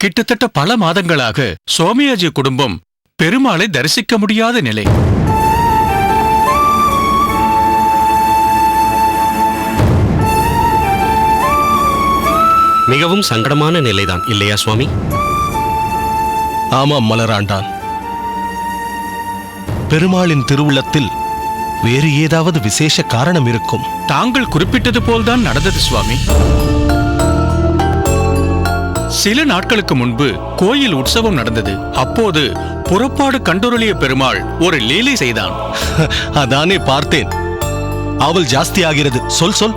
கிட்டத்தட்ட பல மாதங்களாக சோமயாஜி குடும்பம் பெருமாளை தரிசிக்க முடியாத நிலை. மிகவும் சங்கடமான நிலைதான் இல்லையா சுவாமி? ஆமாம் மலராண்டான். பெருமாளின் திருவுள்ளத்தில் வேறு ஏதாவது விசேஷ காரணம் இருக்கும். தாங்கள் குறிப்பிட்டது போல்தான் நடந்தது சுவாமி. சில நாட்களுக்கு முன்பு கோயில் உற்சவம் நடந்தது. அப்போது புறப்பாடு கண்டுருளிய பெருமாள் ஒரு லீலை செய்தான். அதானே பார்த்தேன். அவள் ஜாஸ்தி ஆகிறது. சொல் சொல்.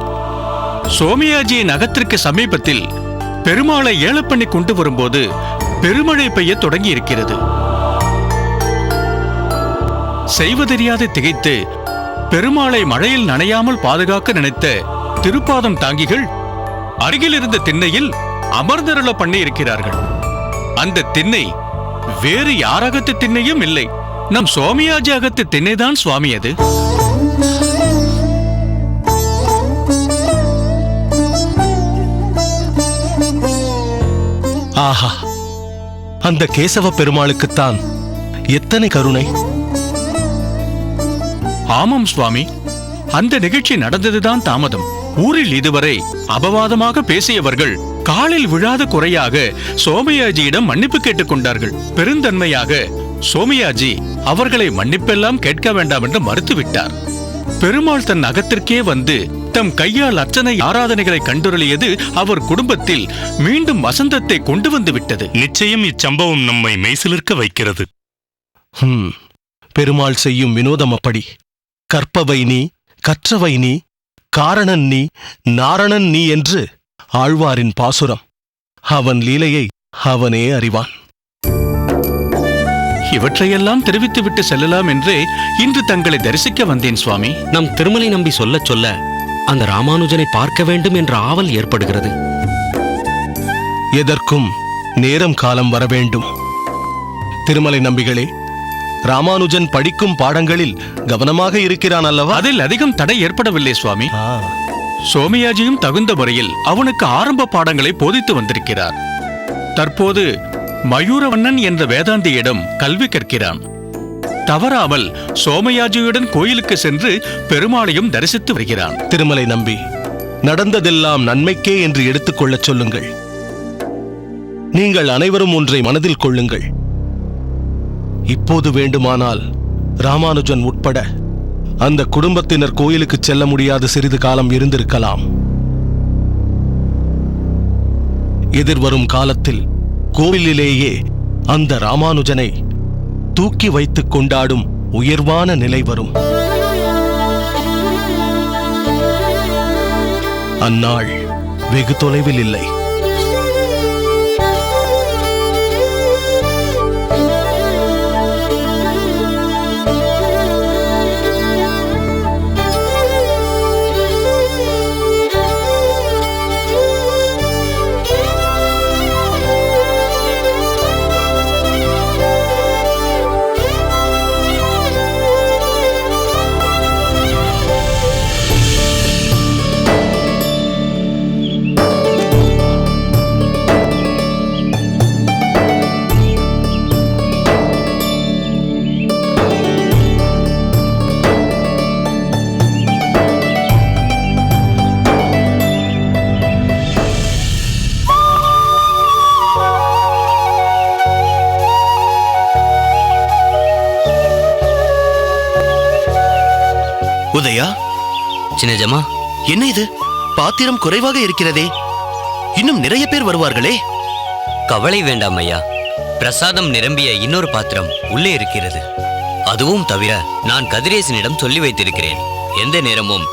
சோமயாஜியின் நகத்திற்கு சமீபத்தில் பெருமாளை ஏல பண்ணி கொண்டு வரும்போது பெருமழை பெய்ய தொடங்கி இருக்கிறது. செய்வதறியாது திகைத்து பெருமாளை மழையில் நனையாமல் பாதுகாக்க நினைத்த திருப்பாதம் தாங்கிகள் அருகில் இருந்த திண்ணையில் அமர்ந்தருள பண்ணி இருக்கிறார்கள். அந்த திண்ணை வேறு யார் அகத்து திண்ணையும் இல்லை, நம் சோமயாஜி அகத்து திண்ணைதான் சுவாமி. அது ஆஹா, அந்த கேசவ பெருமாளுக்குத்தான் எத்தனை கருணை! ஆமாம் சுவாமி, அந்த நிகழ்ச்சி நடந்ததுதான் தாமதம். ஊரில் இதுவரை அபவாதமாக பேசியவர்கள் காலில் விழாத குறையாக சோமயாஜியிடம் மன்னிப்பு கேட்டுக் கொண்டார்கள். பெருந்தன்மையாக சோமயாஜி அவர்களை மன்னிப்பெல்லாம் கேட்க வேண்டாம் என்று மறுத்துவிட்டார். பெருமாள் தன் அகத்திற்கே வந்து தம் கையால் அர்ச்சனை ஆராதனைகளை கண்டுருளியது அவர் குடும்பத்தில் மீண்டும் வசந்தத்தை கொண்டு வந்து விட்டது. நிச்சயம் இச்சம்பவம் நம்மை மெய்சிலிர்க்க வைக்கிறது. பெருமாள் செய்யும் வினோதம் அப்படி. கற்பவை நீ, கற்றவை நீ, காரணன் நீ, நாரணன் நீ என்று ஆழ்வாரின் பாசுரம். அவன் லீலையை அவனே அறிவான். இவற்றையெல்லாம் தெரிவித்துவிட்டு செல்லலாம் என்றே இன்று தங்களை தரிசிக்க வந்தேன் சுவாமி. நம் திருமலை நம்பி சொல்ல சொல்ல அந்த ராமானுஜனை பார்க்க வேண்டும் என்ற ஆவல் ஏற்படுகிறது. எதற்கும் நேரம் காலம் வர வேண்டும். திருமலை நம்பிகளே, ராமானுஜன் படிக்கும் பாடங்களில் கவனமாக இருக்கிறான் அல்லவா? அதில் அதிகம் தடை ஏற்படவில்லை சுவாமி. சோமயாஜியும் தகுந்த முறையில் அவனுக்கு ஆரம்ப பாடங்களை போதித்து வந்திருக்கிறார். தற்போது மயூரவண்ணன் என்ற வேதாந்தியிடம் கல்வி கற்கிறான். தவறாமல் சோமயாஜியுடன் கோயிலுக்கு சென்று பெருமாளையும் தரிசித்து வருகிறான். திருமலை நம்பி, நடந்ததெல்லாம் நன்மைக்கே என்று எடுத்துக்கொள்ளச் சொல்லுங்கள். நீங்கள் அனைவரும் ஒன்றை மனதில் கொள்ளுங்கள். இப்போது வேண்டுமானால் ராமானுஜன் உட்பட அந்த குடும்பத்தினர் கோயிலுக்கு செல்ல முடியாத சிறிது காலம் இருந்திருக்கலாம். எதிர்வரும் காலத்தில் கோவிலிலேயே அந்த ராமானுஜனை தூக்கி வைத்துக் கொண்டாடும் உயர்வான நிலை வரும். அந்நாள் வெகு தொலைவில் இல்லை. உதயா, சின்னஜமா, என்ன இது? பாத்திரம் குறைவாக இருக்கிறதே. இன்னும் நிறைய பேர் வருவார்களே. கவலை வேண்டாம் ஐயா. பிரசாதம் நிரம்பிய இன்னொரு பாத்திரம் உள்ளே இருக்கிறது. அதுவும் தவிர நான் கதிரேசனிடம் சொல்லி வைத்திருக்கிறேன். எந்த நேரமும்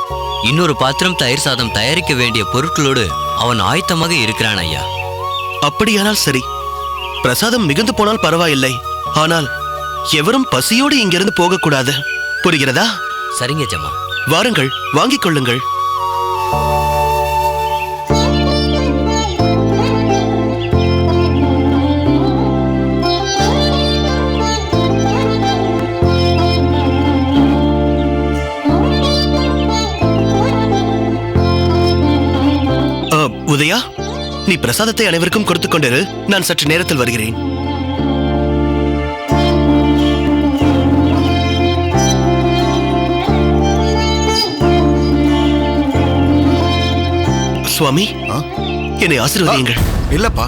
இன்னொரு பாத்திரம் தயிர் சாதம் தயாரிக்க வேண்டிய பொருட்களோடு அவன் ஆயத்தமாக இருக்கிறான் ஐயா. அப்படியானால் சரி. பிரசாதம் மிகுந்து போனால் பரவாயில்லை. ஆனால் எவரும் பசியோடு இங்கிருந்து போகக்கூடாது. புரிகிறதா? சரிங்க ஜமா. வாருங்கள், வாங்கிக் கொள்ளுங்கள். உதயா, நீ பிரசாதத்தை அனைவருக்கும் கொடுத்துக் கொண்டிரு. நான் சற்று நேரத்தில் வருகிறேன். சுவாமி, என்னை ஆசீர்வதியுங்கள். இல்லப்பா,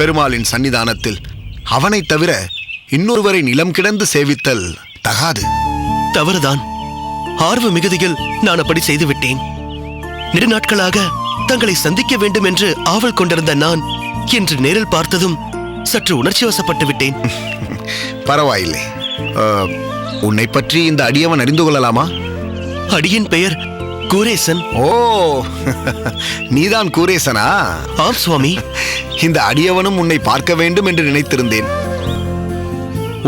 பெருமாளின் சன்னிதானத்தில் அவனை தவிர இன்னொருவரை நிலம் கிடந்து சேவித்தல் தகாது. தவறுதான். ஆர்வ மிகுதியில் நான் அப்படி செய்துவிட்டேன். நெடுநாட்களாக தங்களை சந்திக்க வேண்டும் என்று ஆவல் கொண்டிருந்த நான் இன்று நேரில் பார்த்ததும் சற்று உணர்ச்சி வசப்பட்டு விட்டேன். பரவாயில்லை. உன்னை பற்றி இந்த அடியவன் அறிந்து கொள்ளலாமா? அடியின் பெயர் கூரேசன். ஓ, நீதான் கூரேசனா? ஆம் சுவாமி. இந்த அடியவனும் உன்னை பார்க்க வேண்டும் என்று நினைத்திருந்தேன்.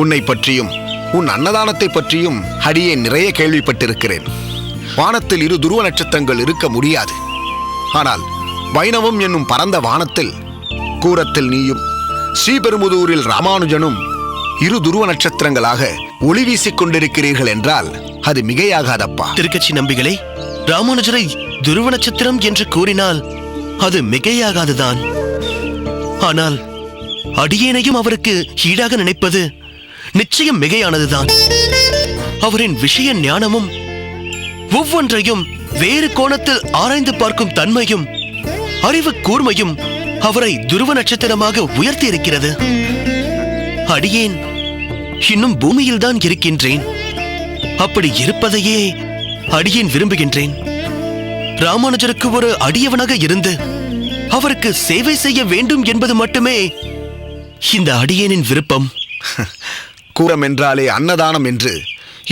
உன்னை பற்றியும் உன் அன்னதானத்தை பற்றியும் அடியே நிறைய கேள்விப்பட்டிருக்கிறேன். வானத்தில் 2 துருவ நட்சத்திரங்கள் இருக்க முடியாது. ஆனால் வைணவம் என்னும் பரந்த வானத்தில் கூரத்தில் நீயும் ஸ்ரீபெரும்புதூரில் ராமானுஜனும் 2 துருவ நட்சத்திரங்களாக ஒளி வீசிக் கொண்டிருக்கிறீர்கள் என்றால் அது மிகையாகாதப்பா. திருக்கட்சி நம்பிகளே, ராமானுஜரை துருவ நட்சத்திரம் என்று கூறினால் அது மிகையாகாதுதான். ஆனால் அடியேனையும் அவருக்கு ஈடாக நினைப்பது நிச்சயம் மிகையானதுதான். அவரின் விஷய ஞானமும் ஒவ்வொன்றையும் வேறு கோணத்தில் ஆராய்ந்து பார்க்கும் தன்மையும் அறிவு கூர்மையும் அவரை துருவ நட்சத்திரமாக உயர்த்தி இருக்கிறது. அடியேன் இன்னும் பூமியில்தான் இருக்கின்றேன். அப்படி இருப்பதையே அடியேன் விரும்புகின்றேன். ராமானுஜருக்கு ஒரு அடியவனாக இருந்து அவருக்கு சேவை செய்ய வேண்டும் என்பது மட்டுமே இந்த அடியேனின் விருப்பம். கூரம் என்றாலே அன்னதானம் என்று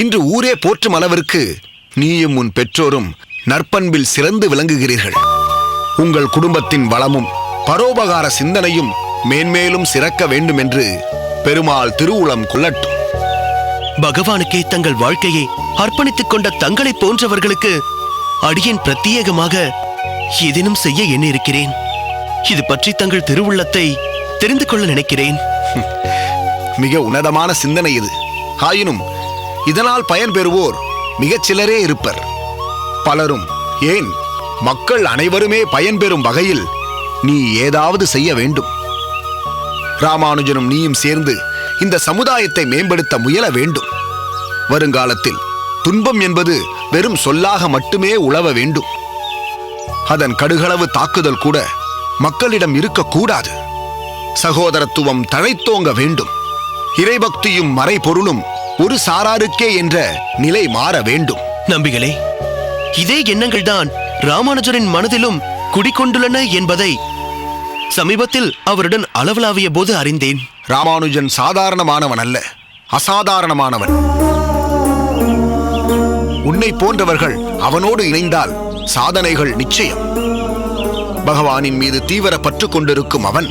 இன்று ஊரே போற்றும் அளவிற்கு நீயும் உன் பெற்றோரும் நற்பண்பில் சிறந்து விளங்குகிறீர்கள். உங்கள் குடும்பத்தின் வளமும் பரோபகார சிந்தனையும் மேன்மேலும் சிறக்க வேண்டும் என்று பெருமாள் திருவுளம் கொள்ளட்டும். பகவானுக்கே தங்கள் வாழ்க்கையை அர்ப்பணித்துக் கொண்ட தங்களை போன்றவர்களுக்கு அடியேன் பிரத்யேகமாக ஏதேனும் செய்ய எண்ணியிருக்கிறேன். இது பற்றி தங்கள் திருவுள்ளத்தை தெரிந்து கொள்ள நினைக்கிறேன். மிக உன்னதமான சிந்தனை இது. ஆயினும் இதனால் பயன் பெறுவோர் மிகச் சிலரே இருப்பர். பலரும், ஏன் மக்கள் அனைவருமே பயன்பெறும் வகையில் நீ ஏதாவது செய்ய வேண்டும். ராமானுஜனும் நீயும் சேர்ந்து இந்த சமுதாயத்தை மேம்படுத்த முயல வேண்டும். வருங்காலத்தில் துன்பம் என்பது வெறும் சொல்லாக மட்டுமே உலவ வேண்டும். அதன் கடுகளவு தாக்குதல் கூட மக்களிடம் இருக்கக்கூடாது. சகோதரத்துவம் தழைத்தோங்க வேண்டும். இறைபக்தியும் மறைபொருளும் ஒரு சாராருக்கே என்ற நிலை மாற வேண்டும். நம்பிகளே, இதே எண்ணங்கள் தான் ராமானுஜரின் மனதிலும் குடிக்கொண்டுள்ளன என்பதை சமீபத்தில் அவருடன் அளவலாவிய போது அறிந்தேன். ராமானுஜன் சாதாரணமானவன் அல்ல, அசாதாரணமானவன். உன்னை போன்றவர்கள் அவனோடு இணைந்தால் சாதனைகள் நிச்சயம். பகவானின் மீது தீவிர பற்று கொண்டிருக்கும் அவன்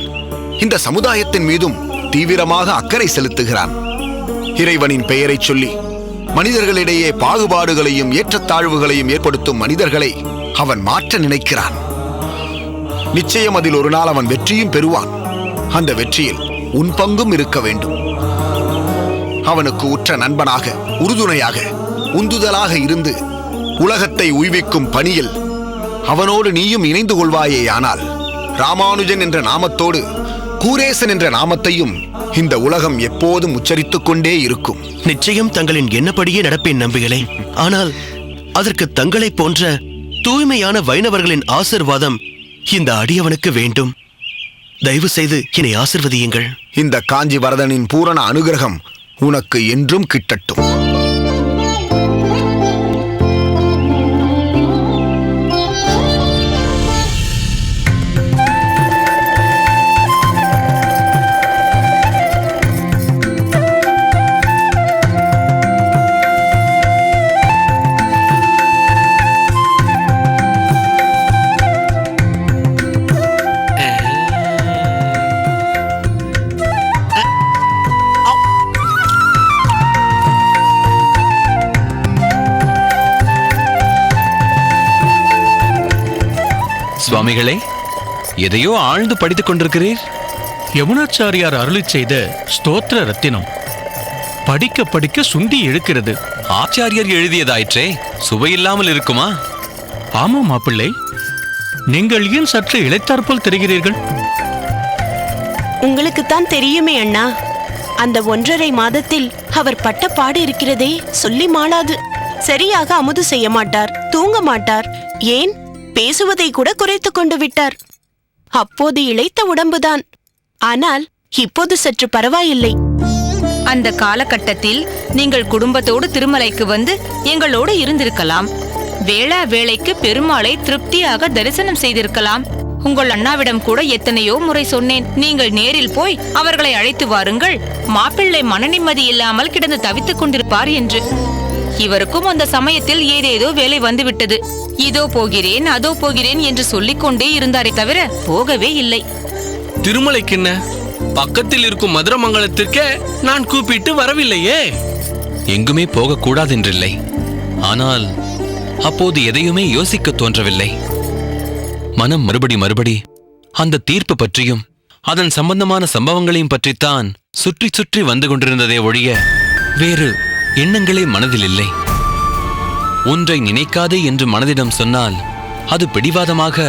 இந்த சமுதாயத்தின் மீதும் தீவிரமாக அக்கறை செலுத்துகிறான். இறைவனின் பெயரைச் சொல்லி மனிதர்களிடையே பாகுபாடுகளையும் ஏற்றத்தாழ்வுகளையும் ஏற்படுத்தும் மனிதர்களை அவன் மாற்ற நினைக்கிறான். நிச்சயம் அதில் ஒரு நாள் அவன் வெற்றியும் பெறுவான். அந்த வெற்றியில் உன் பங்கும் இருக்க வேண்டும். அவனுக்கு உற்ற நண்பனாக, உறுதுணையாக, உந்துதலாக இருந்து உலகத்தை உய்விக்கும் பணியில் அவனோடு நீயும் இணைந்து கொள்வாயேயானால் ராமானுஜன் என்ற நாமத்தோடு கூரேசன் என்ற நாமத்தையும் இந்த உலகம் எப்போதும் உச்சரித்துக் கொண்டே இருக்கும். நிச்சயம் தங்களின் எண்ணப்படியே நடப்பேன் நம்பிகளே. ஆனால் அதற்கு தங்களை போன்ற தூய்மையான வைணவர்களின் ஆசிர்வாதம் இந்த அடியவனுக்கு வேண்டும். தயவு செய்து என்னை ஆசிர்வதியுங்கள். இந்த காஞ்சி வரதனின் பூரண அனுகிரகம் உனக்கு என்றும் கிட்டட்டும். சுவாமிகளே, எதையோ ஆழ்ந்து படித்துக் கொண்டிருக்கிறீர். யமுனாச்சாரியார் அருளிச் செய்த ஸ்தோத்திர ரத்தினம் படிக்க படிக்க சுண்டி இழுக்கிறது. ஆச்சாரியர் எழுதியதாயிற்றே, சுவையில்லாமல் இருக்குமா? ஆமாம் மாப்பிள்ளை, நீங்கள் ஏன் சற்று இளைத்தாற்போல் தெரிகிறீர்கள்? உங்களுக்குத்தான் தெரியுமே அண்ணா, அந்த 1.5 மாதத்தில் அவர் பட்ட பாடு இருக்கிறதே சொல்லி மாளாது. சரியாக அமுது செய்ய மாட்டார், தூங்க மாட்டார், ஏன் பேசுவதை கூட குறைத்துக் கொண்டு விட்டார். அப்போது இளைத்த உடம்புதான், ஆனால் இப்போது சற்று பரவாயில்லை. அந்த காலகட்டத்தில் நீங்கள் குடும்பத்தோடு திருமலைக்கு வந்து எங்களோடு இருந்திருக்கலாம். வேளா வேளைக்கு பெருமாளை திருப்தியாக தரிசனம் செய்திருக்கலாம். உங்கள் அண்ணாவிடம் கூட எத்தனையோ முறை சொன்னேன், நீங்கள் நேரில் போய் அவர்களை அழைத்து வாருங்கள், மாப்பிள்ளை மனநிம்மதி இல்லாமல் கிடந்து தவித்துக் கொண்டிருப்பார் என்று. இவருக்கும் அந்த சமயத்தில் ஏதேதோ வேலை வந்துவிட்டது. இதோ போகிறேன் அதோ போகிறேன் என்று சொல்லிக்கொண்டே இருந்தாரே தவிர போகவே இல்லை. திருமலைக்கென்ன, பக்கத்தில் இருக்கும் மதுரமங்கலத்திற்கே நான் கூப்பிட்டு வரவில்லையே. எங்குமே போகக்கூடாதென்றில்லை, ஆனால் அப்போது எதையுமே யோசிக்க தோன்றவில்லை. மனம் மறுபடி அந்த தீர்ப்பு பற்றியும் அதன் சம்பந்தமான சம்பவங்களையும் பற்றித்தான் சுற்றி சுற்றி வந்து கொண்டிருந்ததே ஒழிய வேறு எண்ணங்களே மனதில் இல்லை. ஒன்றை நினைக்காதே என்று மனதிடம் சொன்னால் அது பிடிவாதமாக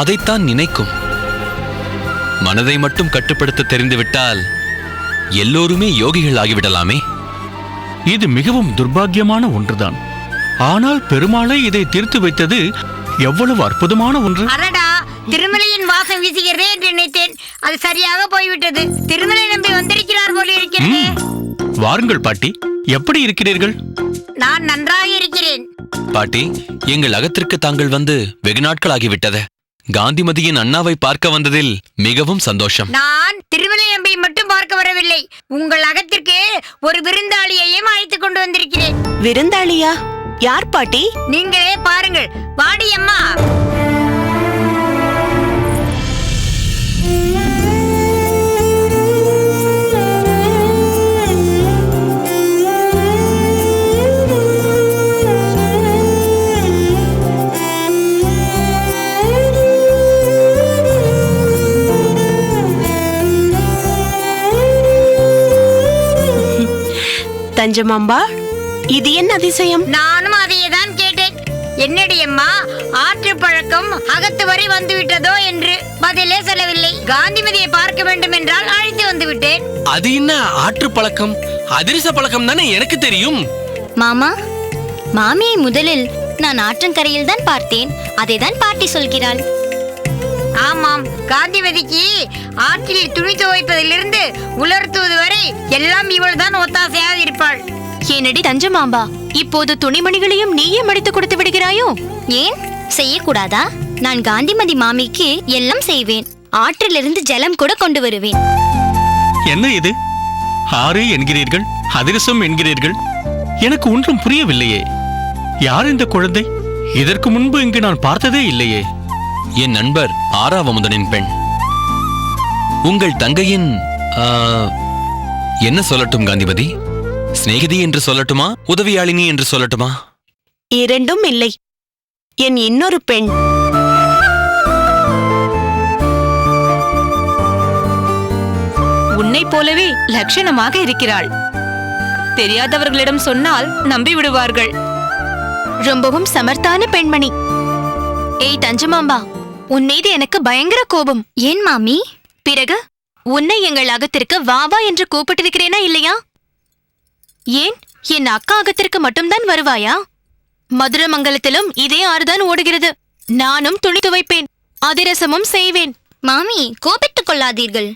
அதைத்தான் நினைக்கும். மனதை மட்டும் கட்டுப்படுத்த தெரிந்துவிட்டால் எல்லோருமே யோகிகள் ஆகிவிடலாமே. இது மிகவும் துர்பாக்கியமான ஒன்றுதான். ஆனால் பெருமாளை இதை தீர்த்து வைத்தது எவ்வளவு அற்புதமான ஒன்று. அடடா, திருமலையின் வாசம் வீசுகிறதே என்று நினைத்தேன். அது சரியாக போய்விட்டது. திருமலை நம்பி வந்திருக்கிறார் போல இருக்கிறது. வாருங்கள் பாட்டி, எப்படி இருக்கிறீர்கள்? நான் நன்றாக இருக்கிறேன். பாட்டி, எங்கள் அகத்திற்கு தாங்கள் வந்து வெகு நாட்கள் ஆகிவிட்டது. காந்திமதியின் அண்ணாவை பார்க்க வந்ததில் மிகவும் சந்தோஷம். நான் திருமலை நம்பியை மட்டும் பார்க்க வரவில்லை, உங்கள் அகத்திற்கு ஒரு விருந்தாளியையும் அழைத்துக் கொண்டு வந்திருக்கிறேன். விருந்தாளியா? யார் பாட்டி? நீங்களே பாருங்கள். வாடி அம்மா. தஞ்சமாம்பா, இது என்ன அதிசயம்? நானும் அதையேதான் கேட்டேன். என்னடி அம்மா, ஆற்று பழக்கம் அகத்து வரை வந்து விட்டதோ என்று பதிலே சொல்லவில்லை. காந்திமதியை பார்க்க வேண்டும் என்றால் அழைத்து வந்து விட்டேன். அது என்ன ஆற்று பழக்கம்? அதிரச பழக்கம் தானே எனக்கு தெரியும். மாமா, மாமியை முதலில் நான் ஆற்றங்கரையில் தான் பார்த்தேன். அதைதான் பாட்டி சொல்கிறாள். ஆமாம், காந்திமதிக்கு ஆற்றில் துணி துவைப்பதிலிருந்து உலர்த்துவது வரை எல்லாம் இவள்தான் ஒத்தாசையாக இருப்பாள். என்னடி தஞ்சமாம்பா, இப்போது துணிமணிகளையும் நீயே மடித்து கொடுத்து விடுகிறாயோ? ஏன் செய்யக்கூடாதா? நான் காந்திமதி மாமிக்கு எல்லாம் செய்வேன். ஆற்றிலிருந்து ஜலம் கூட கொண்டு வருவேன். என்ன இது? ஆறு என்கிறீர்கள், அதிரசம் என்கிறீர்கள். எனக்கு ஒன்றும் புரியவில்லையே. யார் இந்த குழந்தை? இதற்கு முன்பு இங்கு நான் பார்த்ததே இல்லையே. என் நண்பர் ஆறாவமுதனின் பெண். உங்கள் தங்கையின் என்ன சொல்லட்டும் காந்திமதி? சிநேகிதி என்று சொல்லட்டுமா, உதவியாளினி என்று சொல்லட்டுமா? இரண்டும் இல்லை, என் இன்னொரு பெண். உன்னை போலவே லட்சணமாக இருக்கிறாள். தெரியாதவர்களிடம் சொன்னால் நம்பி விடுவார்கள். ரொம்பவும் சமர்த்தான பெண்மணி. ஏய் தஞ்சமாம்பா, உன் மீது எனக்கு பயங்கர கோபம். ஏன் மாமி? பிறகு உன்னை எங்கள் அகத்திற்கு வா வா என்று கூப்பிட்டிருக்கிறேனா இல்லையா? ஏன் என் அக்கா அகத்திற்கு மட்டும்தான் வருவாயா? மதுரமங்கலத்திலும் இதே ஆறுதான் ஓடுகிறது. நானும் துணி துவைப்பேன், அதிரசமும் செய்வேன். மாமி, கோபித்துக் கொள்ளாதீர்கள்.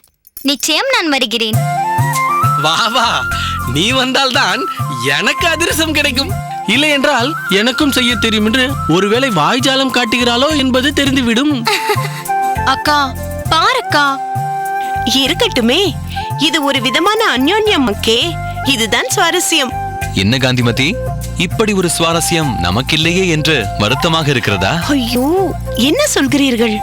நிச்சயம் நான் வருகிறேன். வா வா, நீ வந்தால்தான் எனக்கு அதிரசம் கிடைக்கும். இல்லை என்றால் எனக்கும் செய்ய தெரியும் என்று ஒருவேளை வாய்ஜாலம் காட்டுகிறாளோ என்பது தெரிந்துவிடும். அக்கா பாரக்கா. இருக்கட்டுமே, இது ஒரு விதமான அந்யோன்யம் மக்கே. இதுதான் சுவாரஸ்யம். என்ன காந்திமதி, இப்படி ஒரு சுவாரஸ்யம் நமக்கில்லையே என்று வருத்தமாக இருக்கிறதா? ஐயோ, என்ன சொல்கிறீர்கள்?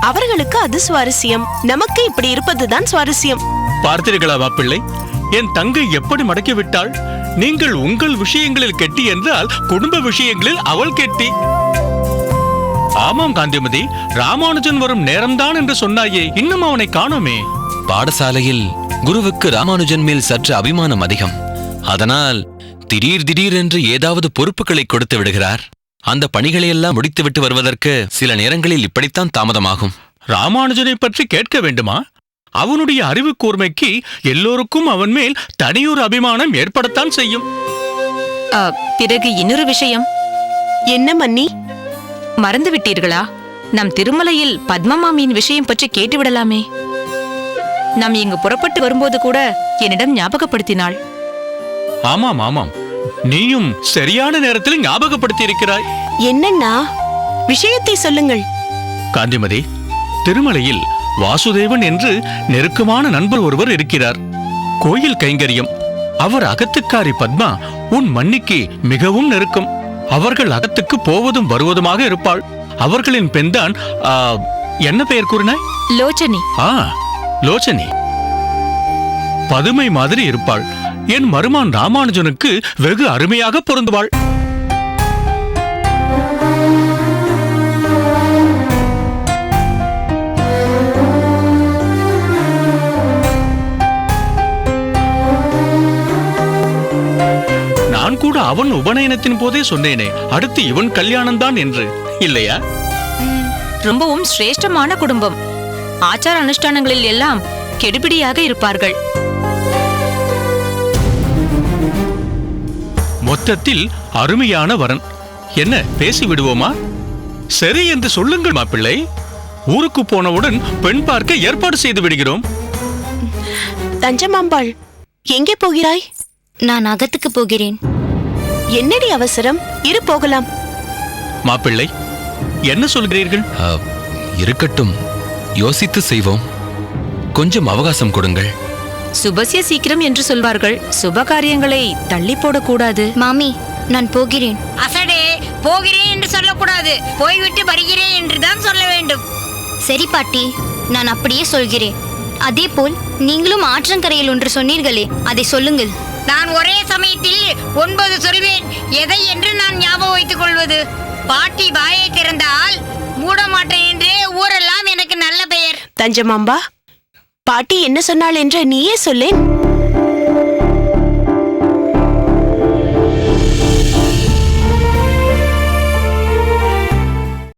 அவர்களுக்கு அது சுவாரஸ்யம், நமக்கு இப்படி இருப்பதுதான் சுவாரஸ்யம். பார்த்தீர்களா மாப்பிள்ளை, என் தங்கை எப்படி மடக்கி விட்டாள். நீங்கள் உங்கள் விஷயங்களில் கெட்டி என்றால் குடும்ப விஷயங்களில் அவள் கெட்டி. ஆமாம் காந்திமதி, ராமானுஜன் வரும் நேரம்தான் என்று சொன்னாயே, இன்னும் அவனை காணோமே. பாடசாலையில் குருவுக்கு ராமானுஜன் மேல் சற்று அபிமானம் அதிகம். அதனால் திடீர் திடீரென்று ஏதாவது பொறுப்புகளை கொடுத்து விடுகிறார். அந்த பணிகளையெல்லாம் முடித்துவிட்டு வருவதற்கு சில நேரங்களில் இப்படித்தான் தாமதமாகும். ராமானுஜனை பற்றி கேட்க வேண்டுமா? அவனுடைய அறிவு கூர்மைக்கு எல்லோருக்கும் அவன் மேல் தனியொரு அபிமானம் ஏற்படத்தான் செய்யும். பிறகு இன்னொரு விஷயம். என்ன மன்னி? மறந்து விட்டீர்களா? நம் திருமலையில் பத்மமாமியின் விஷயம் பற்றி கேட்டுவிடலாமே. நாம் இங்கு புறப்பட்டு வரும்போது கூட என்னிடம் ஞாபகப்படுத்தினாள். ஆமாம் ஆமாம், நீயும் சரியான நேரத்தில் ஞாபகப்படுத்தி இருக்கிறாய். என்னன்னா விஷயத்தை சொல்லுங்கள். காந்திமதி, திருமலையில் வாசுதேவன் என்று நெருக்கமான நண்பர் ஒருவர் இருக்கிறார். கோயில் கைங்கரியம். அவர் அகத்துக்காரி பத்மா உன் மன்னிக்கு மிகவும் நெருக்கம். அவர்கள் அகத்துக்கு போவதும் வருவதுமாக இருப்பாள். அவர்களின் பெண்தான் என்ன பெயர் கூறினாய்? லோச்சனி. லோச்சனி பதுமை மாதிரி இருப்பாள். என் மருமான் ராமானுஜனுக்கு வெகு அருமையாக பொருந்துவாள். நான் கூட அவன் உபநயனத்தின் போதே சொன்னேனே, அடுத்து இவன் கல்யாணம்தான் என்று, இல்லையா? ரொம்பவும் சிரேஷ்டமான குடும்பம். ஆச்சார அனுஷ்டானங்களில் எல்லாம் கெடுபிடியாக இருப்பார்கள். மொத்தத்தில் அருமையான வரன். என்ன, பேசி விடுவோமா? சரி என்று சொல்லுங்கள் மாப்பிள்ளை. ஊருக்கு போனவுடன் பெண் பார்க்க ஏற்பாடு செய்து விடுகிறோம். தஞ்சமாம்பாள், எங்கே போகிறாய்? நான் அகத்துக்கு போகிறேன். என்னடி அவசரம்? இரு, போகலாம். மாப்பிள்ளை, என்ன சொல்கிறீர்கள்? இருக்கட்டும், யோசித்து செய்வோம். கொஞ்சம் அவகாசம் கொடுங்கள். சுபசிய சீக்கிரம் என்று சொல்வார்கள். சுப காரியங்களை தள்ளி போடக்கூடாது. மாமி, நான் போகிறேன். அசடே, போகிறேன் என்று சொல்லக்கூடாது, போய்விட்டு வருகிறேன் என்றுதான் சொல்ல வேண்டும். சரி பாட்டி, நான் அப்படியே சொல்கிறேன். அதே போல் நீங்களும் ஆற்றங்கரையில் ஒன்று சொன்னீர்களே, அதை சொல்லுங்கள். நான் ஒரே சமயத்தில் 9 சொல்வேன். எதை என்று நான் ஞாபகம் வைத்துக் கொள்வது? பாட்டி வாயை திறந்தால் மூட மாட்டேன் என்றே ஊரெல்லாம் எனக்கு நல்ல பெயர். தஞ்சமாம்பா, பாட்டி என்ன சொன்னாள் என்று நீயே சொல்லேன்.